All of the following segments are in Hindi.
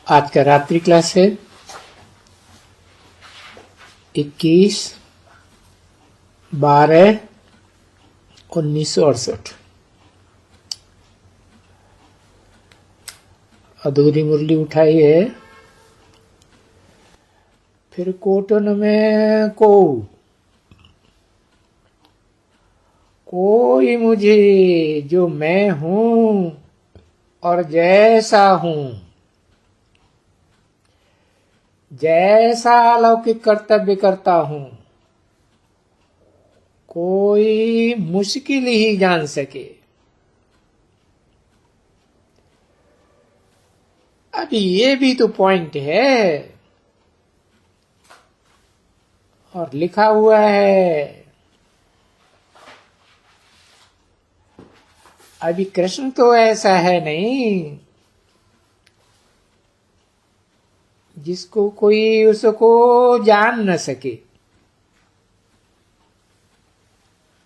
आज का रात्रि क्लास है 21/12/1968। अधूरी मुरली उठाई है। फिर कोटन में कोई मुझे जो मैं हूं और जैसा हूं, जैसा अलौकिक कर्तव्य करता हूं, कोई मुश्किल ही जान सके। अभी ये भी तो पॉइंट है और लिखा हुआ है। अभी कृष्ण तो ऐसा है नहीं जिसको कोई उसको जान न सके।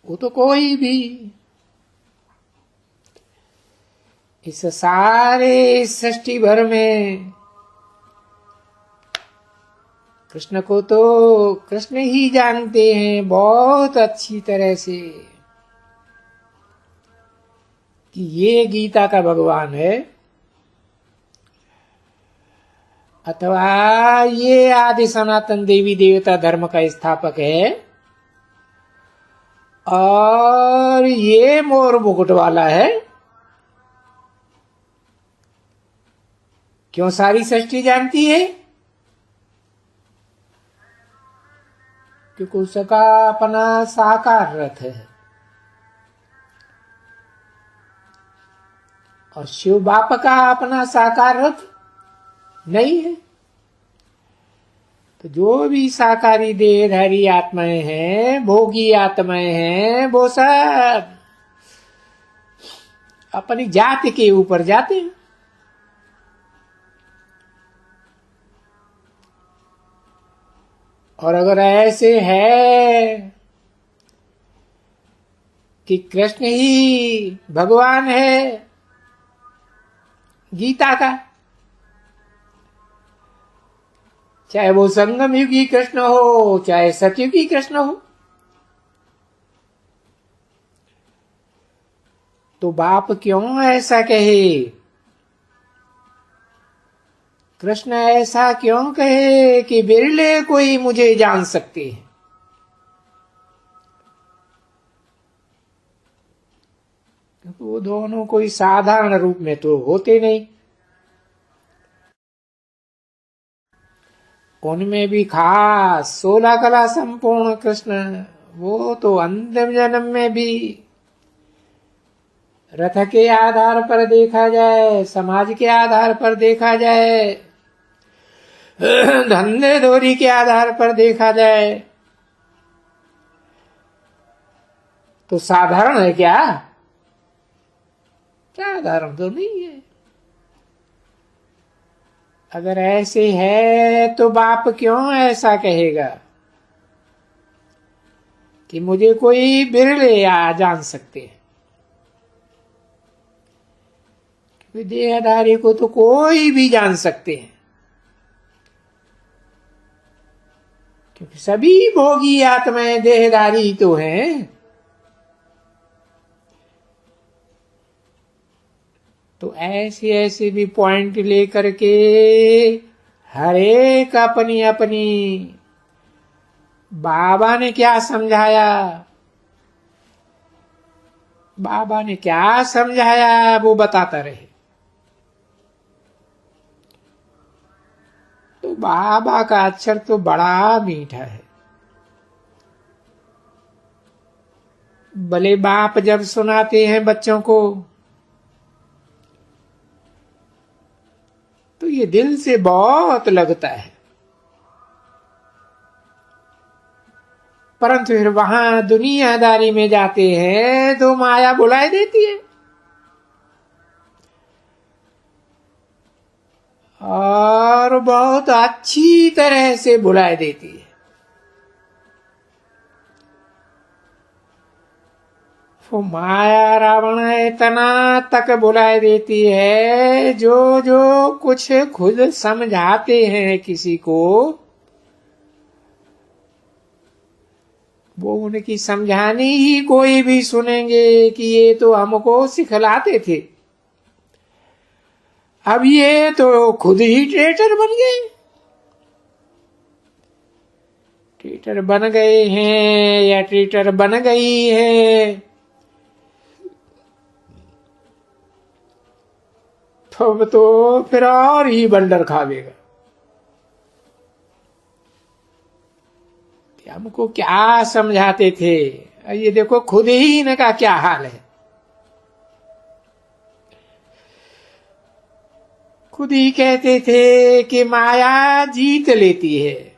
वो तो कोई भी इस सारे सृष्टि भर में कृष्ण को तो कृष्ण ही जानते हैं बहुत अच्छी तरह से कि ये गीता का भगवान है अथवा ये आदि सनातन देवी देवता धर्म का स्थापक है और ये मोर मुकुट वाला है। क्यों सारी सृष्टि जानती है? क्योंकि उसका अपना साकार रथ है और शिव बाप का अपना साकार रथ नहीं है। तो जो भी साकारी देहधारी आत्माएं हैं, भोगी आत्माएं हैं, वो सब अपनी जाति के ऊपर जाते हैं। और अगर ऐसे है कि कृष्ण ही भगवान है गीता का, चाहे वो संगम युगी कृष्ण हो चाहे सतयुगी कृष्ण हो, तो बाप क्यों ऐसा कहे? कृष्ण ऐसा क्यों कहे कि बिरले कोई मुझे जान सकते हैं? वो दोनों कोई साधारण रूप में तो होते नहीं। उनमें भी खास 16 कला संपूर्ण कृष्ण, वो तो अंतिम जन्म में भी रथ के आधार पर देखा जाए, समाज के आधार पर देखा जाए, धंधे धोरी के आधार पर देखा जाए तो साधारण है क्या? साधारण तो नहीं है। अगर ऐसे है तो बाप क्यों ऐसा कहेगा कि मुझे कोई बिरले जान सकते हैं? क्योंकि देहधारी को तो कोई भी जान सकते हैं, क्योंकि सभी भोगी आत्माएं देहधारी तो हैं। तो ऐसे ऐसे भी पॉइंट लेकर के हर एक अपनी अपनी बाबा ने क्या समझाया, बाबा ने क्या समझाया वो बताता रहे। तो बाबा का अक्षर तो बड़ा मीठा है। भले बाप जब सुनाते हैं बच्चों को तो ये दिल से बहुत लगता है, परंतु फिर वहां दुनियादारी में जाते हैं तो माया बुलाए देती है और बहुत अच्छी तरह से बुलाए देती है। तो माया रावण इतना तक बुला देती है, जो जो कुछ खुद समझाते हैं किसी को, वो उनकी समझानी ही कोई भी सुनेंगे कि ये तो हमको सिखलाते थे। अब ये तो खुद ही ट्रेटर बन गए, ट्रेटर बन गए हैं या ट्रेटर बन गई है। तो फिर और ही बंडर खावेगा कि हमको क्या समझाते थे। ये देखो खुद ही इनका क्या हाल है, खुद ही कहते थे कि माया जीत लेती है।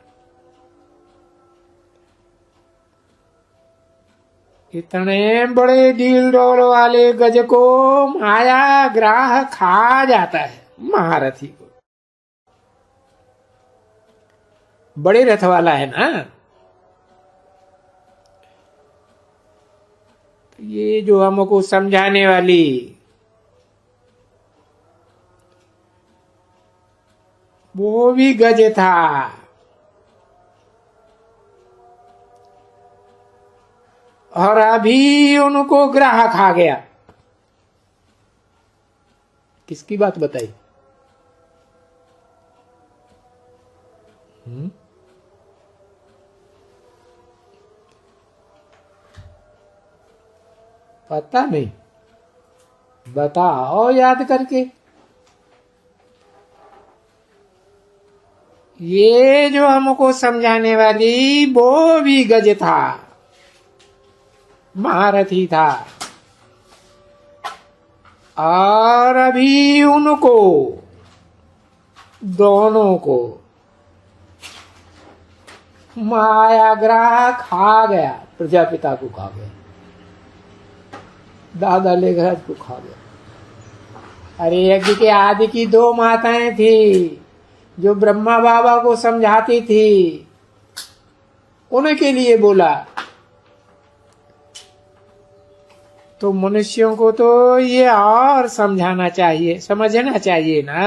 इतने बड़े डील डोल वाले गज को माया ग्राह खा जाता है, महारथी को। बड़े रथ वाला है ना। ये जो हमको समझाने वाली, वो भी गज था, और अभी उनको ग्राह खा गया। किसकी बात बताई? पता नहीं, बताओ याद करके। ये जो हमको समझाने वाली वो भी गज था, महारथी था, और अभी उनको दोनों को मायाग्राह खा गया, प्रजापिता को खा गया, दादा लेखराज को खा गया। अरे यज्ञ के आदि की दो माताएं थी जो ब्रह्मा बाबा को समझाती थी, उनके लिए बोला। तो मनुष्यों को तो ये और समझाना चाहिए, समझना चाहिए ना।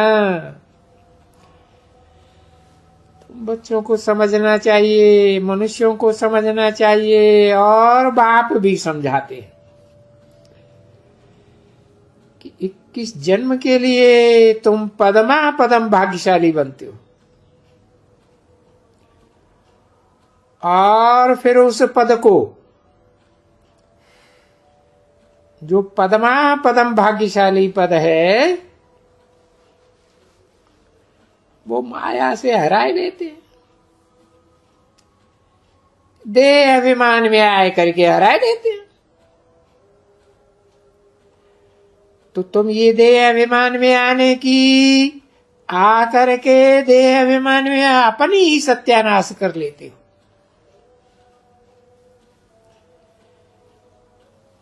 बच्चों को समझना चाहिए, मनुष्यों को समझना चाहिए, और बाप भी समझाते हैं कि 21 जन्म के लिए तुम पदमा पदम भाग्यशाली बनते हो, और फिर उस पद को, जो पदमा पदम भाग्यशाली पद है, वो माया से हराए लेते हैं, देह अभिमान में आए करके हराए लेते हैं। तो तुम ये देह अभिमान में आने की, आकर के देह अभिमान में अपनी ही सत्यानाश कर लेते हो।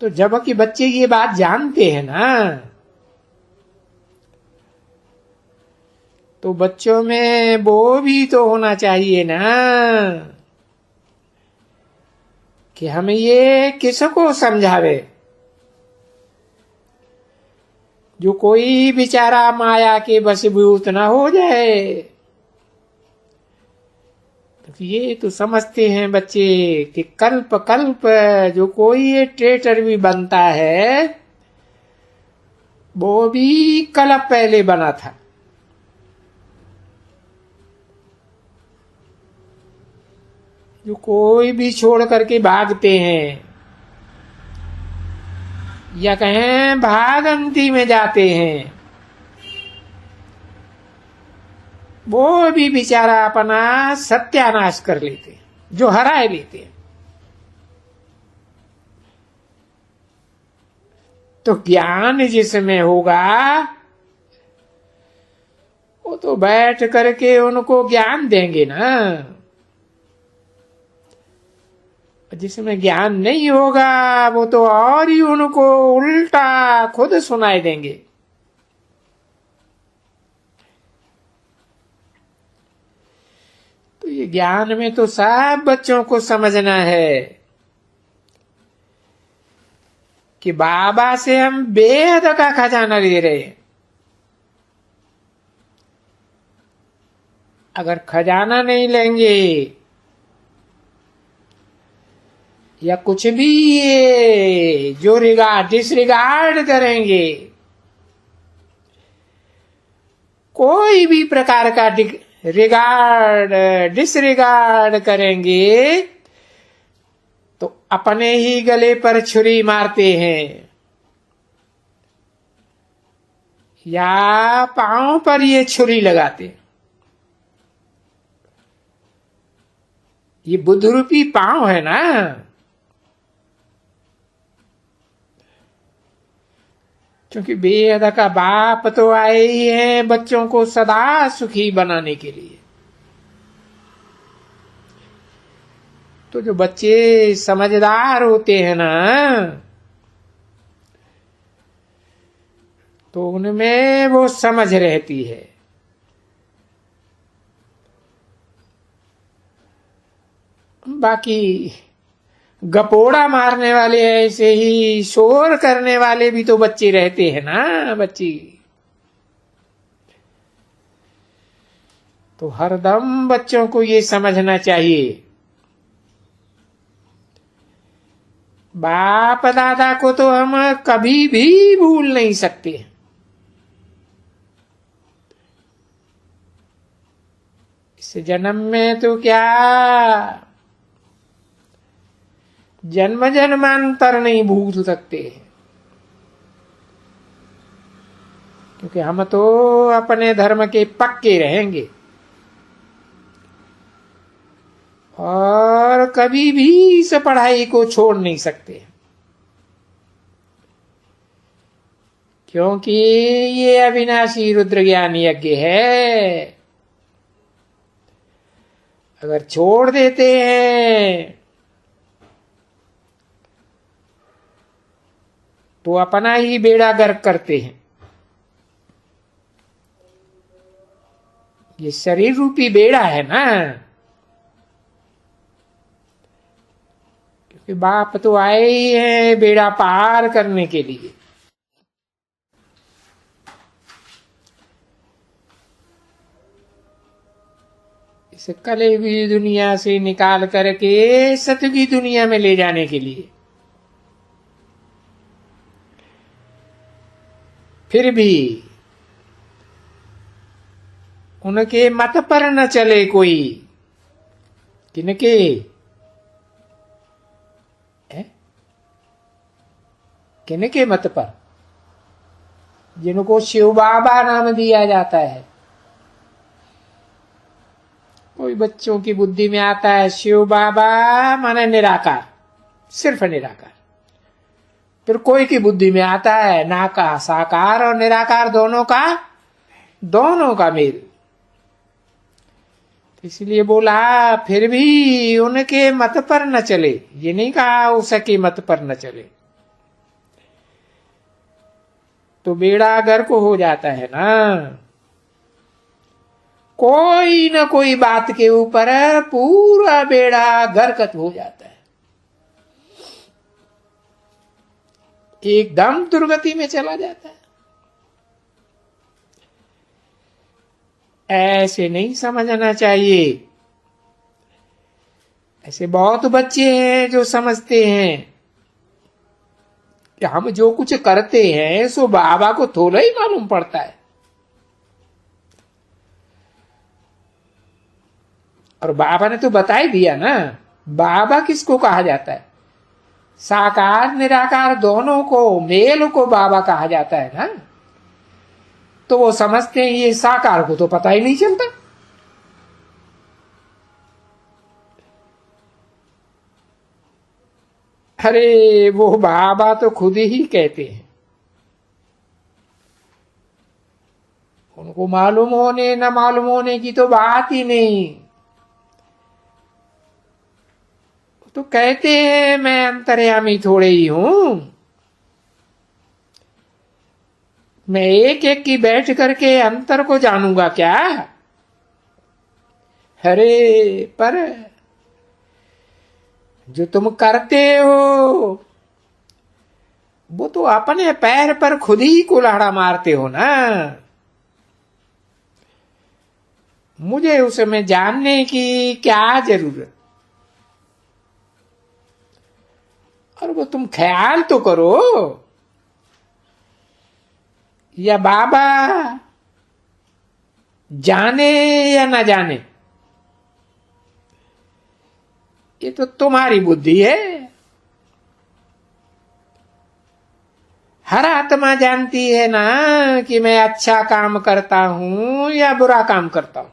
तो जबकि बच्चे ये बात जानते हैं ना, तो बच्चों में वो भी तो होना चाहिए ना कि हमें ये किसको समझावे। जो कोई बेचारा माया के वशीभूत ना हो जाए। तो ये तो समझते हैं बच्चे कि कल्प कल्प जो कोई ये ट्रेटर भी बनता है, वो भी कल्प पहले बना था। जो कोई भी छोड़ करके भागते हैं, या कहें भागंती में जाते हैं, वो भी बेचारा अपना सत्यानाश कर लेते हैं, जो हराए लेते हैं। तो ज्ञान जिसमें होगा, वो तो बैठ करके उनको ज्ञान देंगे ना। जिसमें ज्ञान नहीं होगा, वो तो और ही उनको उल्टा खुद सुनाई देंगे। तो ये ज्ञान में तो सब बच्चों को समझना है कि बाबा से हम बेहद का खजाना ले रहे हैं। अगर खजाना नहीं लेंगे या कुछ भी ये जो डिसरिगार्ड करेंगे, कोई भी प्रकार का डिसरिगार्ड करेंगे तो अपने ही गले पर छुरी मारते हैं या पांव पर ये छुरी लगाते हैं। ये बुद्ध रूपी पांव है ना, क्योंकि बेहद का बाप तो आए ही हैं बच्चों को सदा सुखी बनाने के लिए। तो जो बच्चे समझदार होते हैं ना, तो उनमें वो समझ रहती है। बाकी गपोड़ा मारने वाले, ऐसे ही शोर करने वाले भी तो बच्चे रहते हैं ना, बच्ची। तो हरदम बच्चों को ये समझना चाहिए, बाप दादा को तो हम कभी भी भूल नहीं सकते। इस जन्म में तो क्या, जन्म जन्मांतर नहीं भूल सकते, क्योंकि हम तो अपने धर्म के पक्के रहेंगे और कभी भी इस पढ़ाई को छोड़ नहीं सकते, क्योंकि ये अविनाशी रुद्र ज्ञान यज्ञ है। अगर छोड़ देते हैं तो अपना ही बेड़ा गर्क करते हैं। ये शरीर रूपी बेड़ा है ना, क्योंकि बाप तो आए ही हैं बेड़ा पार करने के लिए। इस कले हुई दुनिया से निकाल करके सत्य की दुनिया में ले जाने के लिए। फिर भी उनके मत पर न चले कोई। किनके? किनके मत पर? जिनको शिव बाबा नाम दिया जाता है। कोई बच्चों की बुद्धि में आता है शिव बाबा माने निराकार, सिर्फ निराकार। फिर कोई की बुद्धि में आता है नाका साकार और निराकार दोनों का मेल। इसलिए बोला फिर भी उनके मत पर न चले, ये नहीं कहा उसके मत पर न चले, तो बेड़ा गर्क हो जाता है ना। कोई न कोई बात के ऊपर पूरा बेड़ा गर्कत हो जाता है, एकदम दुर्गति में चला जाता है। ऐसे नहीं समझना चाहिए। ऐसे बहुत बच्चे हैं जो समझते हैं कि हम जो कुछ करते हैं सो बाबा को थोड़ा ही मालूम पड़ता है, और बाबा ने तो बता ही दिया ना बाबा किसको कहा जाता है। साकार निराकार दोनों को, मेल को बाबा कहा जाता है ना। तो वो समझते हैं ये साकार को तो पता ही नहीं चलता। अरे वो बाबा तो खुद ही कहते हैं, उनको मालूम होने न मालूम होने की तो बात ही नहीं। तो कहते हैं मैं अंतर्यामी थोड़े ही हूं, मैं एक एक की बैठ करके अंतर को जानूंगा क्या। अरे पर जो तुम करते हो वो तो अपने पैर पर खुद ही कुल्हाड़ा मारते हो ना। मुझे उसमें जानने की क्या जरूरत। और वो तुम ख्याल तो करो, या बाबा जाने या ना जाने, ये तो तुम्हारी बुद्धि है। हर आत्मा जानती है ना कि मैं अच्छा काम करता हूं या बुरा काम करता हूं।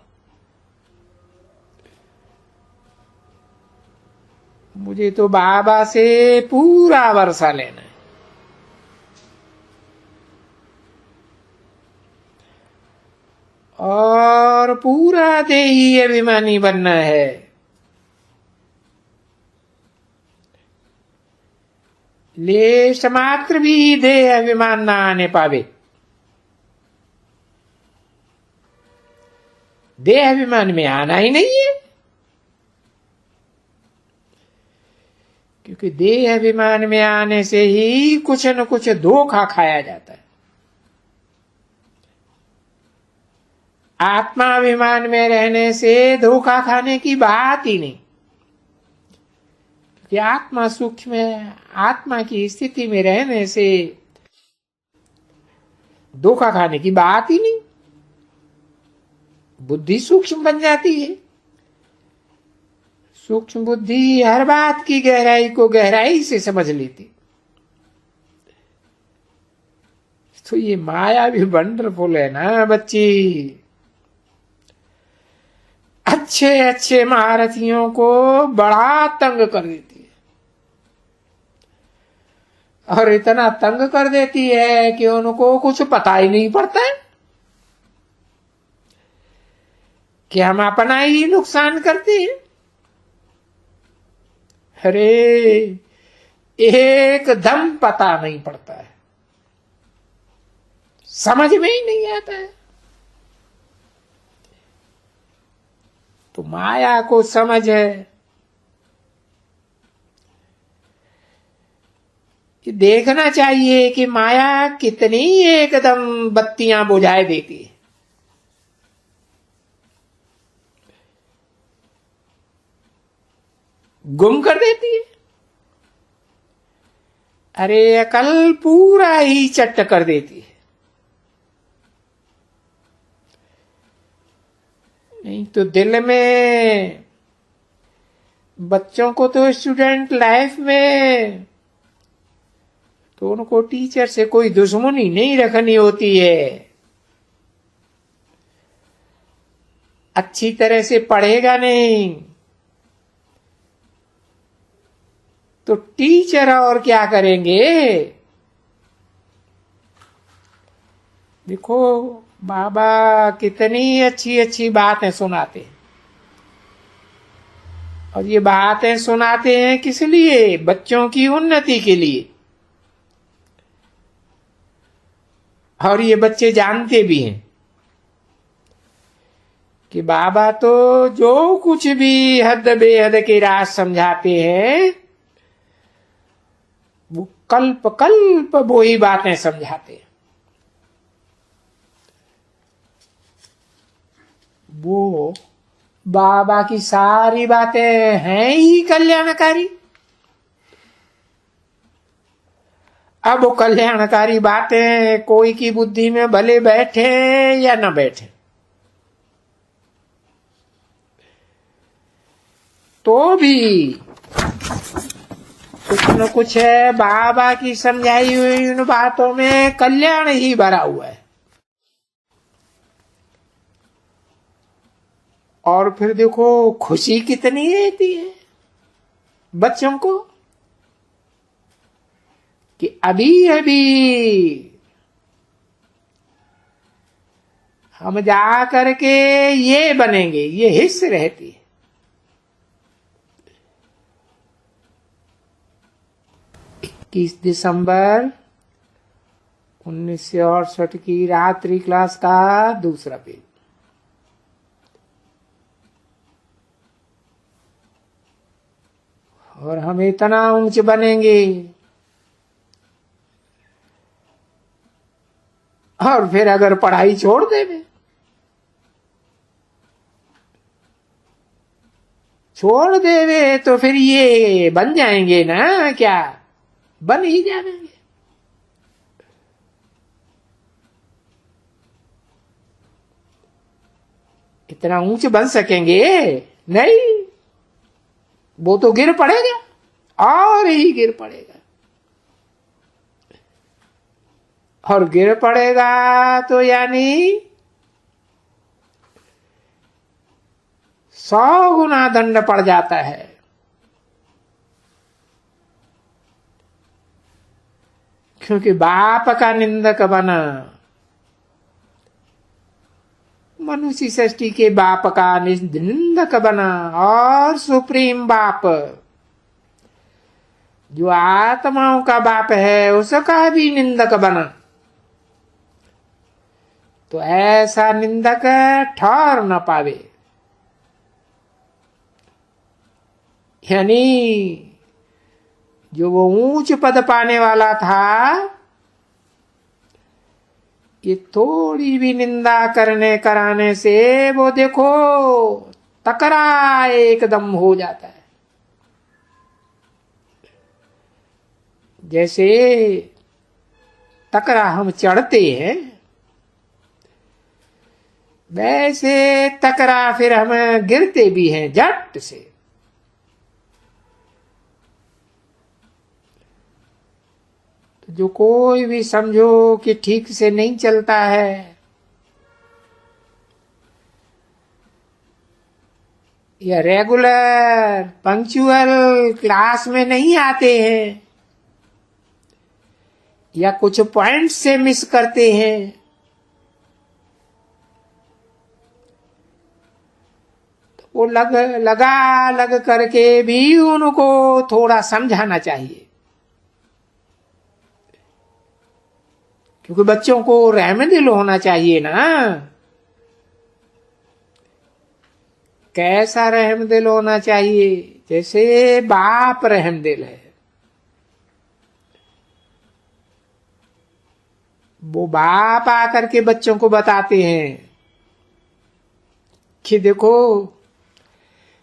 मुझे तो बाबा से पूरा वर्षा लेना है। और पूरा देही अभिमानी बनना है। लेश मात्र भी देह अभिमान ना आने पावे। देह अभिमान में आना ही नहीं है, क्योंकि देह अभिमान में आने से ही कुछ न कुछ धोखा खाया जाता है। आत्माभिमान में रहने से धोखा खाने की बात ही नहीं, क्योंकि आत्मा सूक्ष्म है। आत्मा की स्थिति में रहने से धोखा खाने की बात ही नहीं। बुद्धि सूक्ष्म बन जाती है। सूक्ष्म बुद्धि हर बात की गहराई को गहराई से समझ लेती। तो ये माया भी वंडरफुल है ना बच्ची। अच्छे अच्छे महारथियों को बड़ा तंग कर देती है, और इतना तंग कर देती है कि उनको कुछ पता ही नहीं पड़ता है कि हम अपना ही नुकसान करते हैं। अरे एकदम पता नहीं पड़ता है, समझ में ही नहीं आता है। तो माया को समझ है, कि देखना चाहिए कि माया कितनी एकदम बत्तियां बुझाए देती है। गुम कर देती है। अरे अकल पूरा ही चट्ट कर देती है। नहीं तो दिल में, बच्चों को तो स्टूडेंट लाइफ में तो उनको टीचर से कोई दुश्मनी नहीं रखनी होती है। अच्छी तरह से पढ़ेगा नहीं तो टीचर और क्या करेंगे। देखो बाबा कितनी अच्छी अच्छी बातें सुनाते हैं, और ये बातें सुनाते हैं किस लिए? बच्चों की उन्नति के लिए। और ये बच्चे जानते भी हैं कि बाबा तो जो कुछ भी हद बेहद के राज समझाते हैं वो कल्प कल्प वो ही बातें समझाते हैं। वो बाबा की सारी बातें हैं ही कल्याणकारी। अब वो कल्याणकारी बातें कोई की बुद्धि में भले बैठे या न बैठे, तो भी कुछ न कुछ है बाबा की समझाई हुई उन बातों में कल्याण ही भरा हुआ है। और फिर देखो खुशी कितनी रहती है बच्चों को कि अभी अभी हम जा करके ये बनेंगे, ये हिस्स रहती है। 21 दिसंबर 1968 की रात्रि क्लास का दूसरा पेज। और हम इतना ऊंच बनेंगे और फिर अगर पढ़ाई छोड़ देवे, छोड़ देवे तो फिर ये बन जाएंगे ना, क्या बन ही जाएंगे। इतना ऊंच बन सकेंगे नहीं, वो तो गिर पड़ेगा और ही गिर पड़ेगा। और गिर पड़ेगा तो यानी 100 गुना दंड पड़ जाता है। क्योंकि बाप का निंदक बना, मनुष्य सृष्टि के बाप का निंदक बना, और सुप्रीम बाप जो आत्माओं का बाप है उसका भी निंदक बना, तो ऐसा निंदक ठहर न पावे। यानी जो वो ऊंच पद पाने वाला था, ये थोड़ी भी निंदा करने कराने से वो देखो तकरा एकदम हो जाता है। जैसे तकरा हम चढ़ते हैं, वैसे तकरा फिर हम गिरते भी हैं झट से। तो जो कोई भी समझो कि ठीक से नहीं चलता है, या रेगुलर पंक्चुअल क्लास में नहीं आते हैं, या कुछ पॉइंट से मिस करते हैं, तो वो लग करके भी उनको थोड़ा समझाना चाहिए। क्योंकि बच्चों को रहमदिल होना चाहिए ना। कैसा रहमदिल होना चाहिए? जैसे बाप रहमदिल है, वो बाप आकर के बच्चों को बताते हैं कि देखो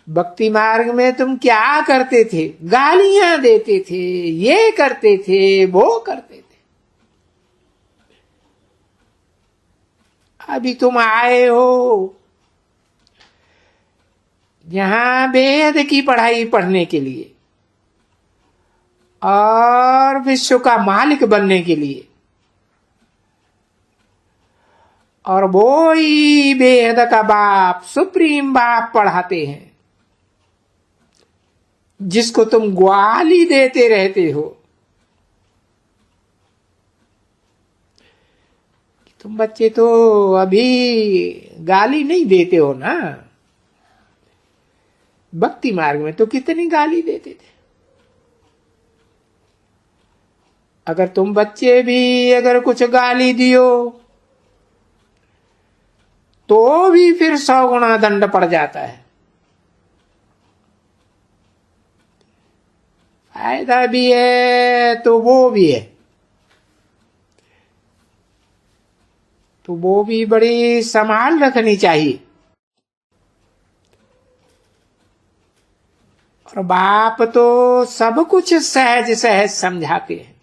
भक्ति मार्ग में तुम क्या करते थे, गालियां देते थे, ये करते थे, वो करते थे। अभी तुम आए हो यहां वेद की पढ़ाई पढ़ने के लिए और विश्व का मालिक बनने के लिए, और वो ही वेद का बाप सुप्रीम बाप पढ़ाते हैं, जिसको तुम ग्वाली देते रहते हो। तुम बच्चे तो अभी गाली नहीं देते हो ना, भक्ति मार्ग में तो कितनी गाली देते थे। अगर तुम बच्चे भी अगर कुछ गाली दियो तो भी फिर 100 गुना दंड पड़ जाता है। फायदा भी है तो वो भी है, तो वो भी बड़ी संभाल रखनी चाहिए। और बाप तो सब कुछ सहज सहज समझाते हैं।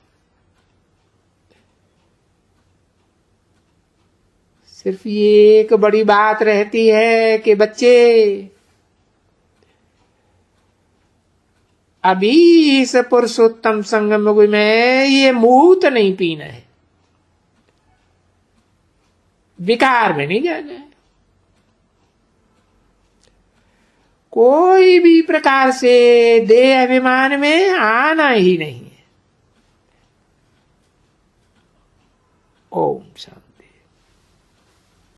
सिर्फ ये एक बड़ी बात रहती है कि बच्चे अभी इस पुरुषोत्तम संगम में ये मूत नहीं पीना है, विकार में नहीं जाना है, कोई भी प्रकार से देह अभिमान में आना ही नहीं है। ओम शांति।